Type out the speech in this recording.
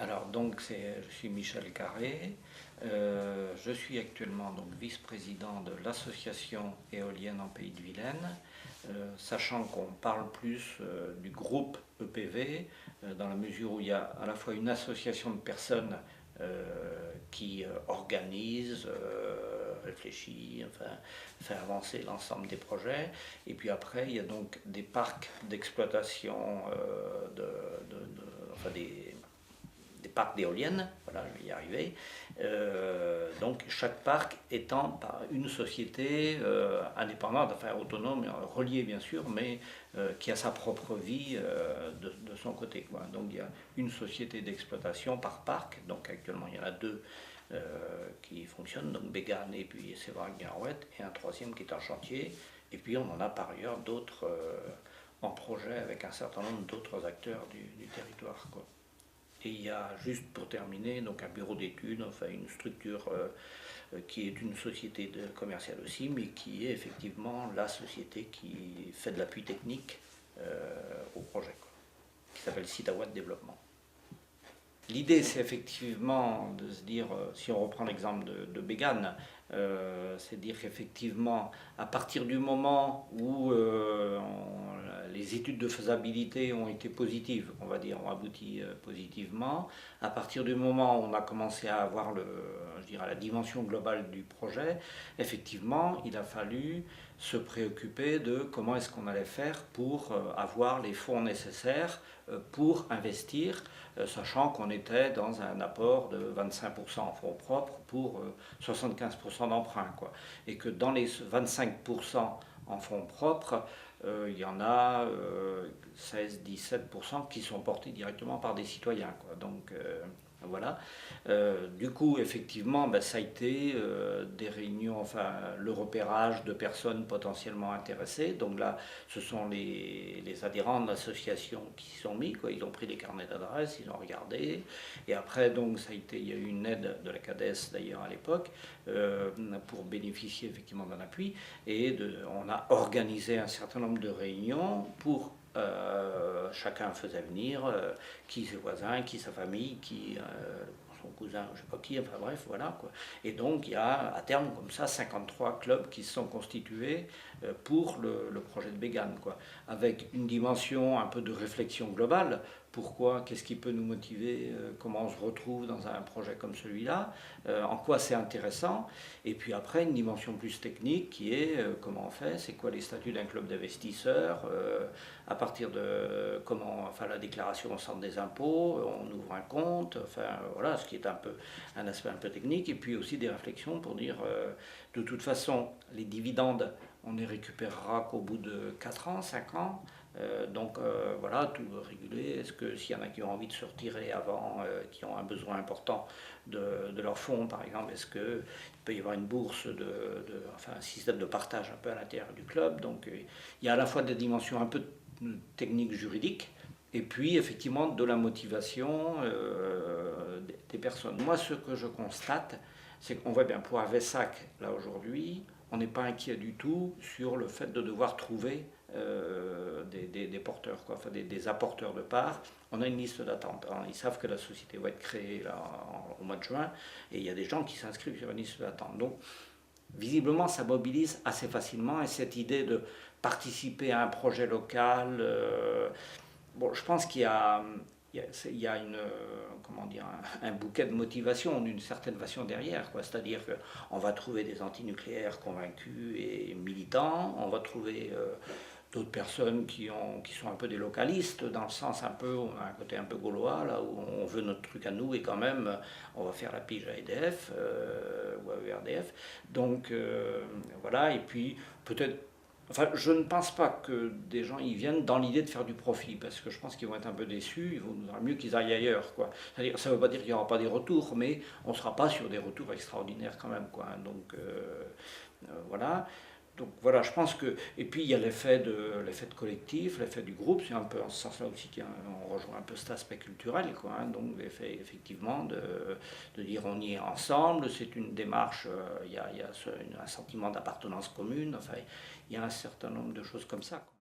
Alors donc je suis Michel Carré, je suis actuellement donc vice-président de l'association éolienne en Pays de Vilaine, sachant qu'on parle plus du groupe EPV, dans la mesure où il y a à la fois une association de personnes qui organise, réfléchit, enfin, fait avancer l'ensemble des projets, et puis après il y a donc des parcs d'exploitation, enfin des parcs d'éoliennes, voilà, je vais y arriver. Donc chaque parc étant par une société indépendante, enfin autonome, reliée bien sûr, mais qui a sa propre vie de son côté, quoi. Donc il y a une société d'exploitation par parc, donc actuellement il y en a deux qui fonctionnent, donc Bégane et puis Sévérac-Garouette, et un troisième qui est en chantier, et puis on en a par ailleurs d'autres en projet avec un certain nombre d'autres acteurs du territoire, quoi. Et il y a juste pour terminer donc un bureau d'études, enfin une structure qui est une société commerciale aussi, mais qui est effectivement la société qui fait de l'appui technique au projet, quoi, qui s'appelle Citawatt Développement. L'idée, c'est effectivement de se dire, si on reprend l'exemple de Bégane, c'est de dire qu'effectivement, à partir du moment où les études de faisabilité ont été positives, on va dire, ont abouti positivement, à partir du moment où on a commencé à avoir je dirais, la dimension globale du projet, effectivement, il a fallu se préoccuper de comment est-ce qu'on allait faire pour avoir les fonds nécessaires pour investir, sachant qu'on était dans un apport de 25% en fonds propres pour 75% d'emprunt, quoi. Et que dans les 25% en fonds propres, il y en a 16-17% qui sont portés directement par des citoyens, quoi. Donc voilà. Du coup, effectivement, ben, ça a été des réunions, enfin, le repérage de personnes potentiellement intéressées. Donc là, ce sont les adhérents de l'association qui s'y sont mis, quoi. Ils ont pris les carnets d'adresses, ils ont regardé. Et après, donc, ça a été, il y a eu une aide de la CADES d'ailleurs à l'époque pour bénéficier effectivement d'un appui. Et on a organisé un certain nombre de réunions pour chacun faisait venir qui ses voisins, qui sa famille, qui son cousin, je ne sais pas qui, enfin bref, voilà, quoi. Et donc il y a à terme comme ça 53 clubs qui se sont constitués pour le projet de Bégane, quoi, avec une dimension un peu de réflexion globale. Pourquoi, qu'est-ce qui peut nous motiver, comment on se retrouve dans un projet comme celui-là, en quoi c'est intéressant, et puis après une dimension plus technique qui est comment on fait, c'est quoi les statuts d'un club d'investisseurs, à partir de comment, enfin la déclaration au centre des impôts, on ouvre un compte, enfin voilà, ce qui est un aspect un peu technique, et puis aussi des réflexions pour dire de toute façon les dividendes on ne les récupérera qu'au bout de 4 ans, 5 ans. Donc voilà, tout réguler. Est-ce que s'il y en a qui ont envie de se retirer avant, qui ont un besoin important de leur fonds, par exemple, est-ce qu'il peut y avoir une bourse, enfin un système de partage un peu à l'intérieur du club. Donc il y a à la fois des dimensions un peu techniques, juridiques, et puis effectivement de la motivation des personnes. Moi, ce que je constate, c'est qu'on voit bien pour Avessac, là aujourd'hui, on n'est pas inquiet du tout sur le fait de devoir trouver des porteurs, quoi, enfin des apporteurs de parts. On a une liste d'attente, hein. Ils savent que la société va être créée là, au mois de juin, et il y a des gens qui s'inscrivent sur une liste d'attente. Donc, visiblement, ça mobilise assez facilement, et cette idée de participer à un projet local, bon, je pense qu'il y a une, comment dire, un bouquet de motivation d'une certaine façon derrière, quoi. C'est-à-dire qu'on va trouver des antinucléaires convaincus et militants, on va trouver d'autres personnes qui sont un peu des localistes, dans le sens un peu, on a un côté un peu gaulois, là où on veut notre truc à nous et quand même on va faire la pige à EDF ou à ERDF. Donc voilà, et puis peut-être. Enfin, je ne pense pas que des gens y viennent dans l'idée de faire du profit, parce que je pense qu'ils vont être un peu déçus, il vaudra mieux qu'ils aillent ailleurs, quoi. C'est-à-dire, ça ne veut pas dire qu'il n'y aura pas des retours, mais on ne sera pas sur des retours extraordinaires quand même, quoi. Donc, voilà. Donc voilà, je pense que. Et puis il y a l'effet de collectif, l'effet du groupe, c'est un peu en ce sens-là aussi qu'on rejoint un peu cet aspect culturel, quoi, hein. Donc l'effet effectivement de dire on y est ensemble, c'est une démarche, il y a un sentiment d'appartenance commune, enfin il y a un certain nombre de choses comme ça, quoi.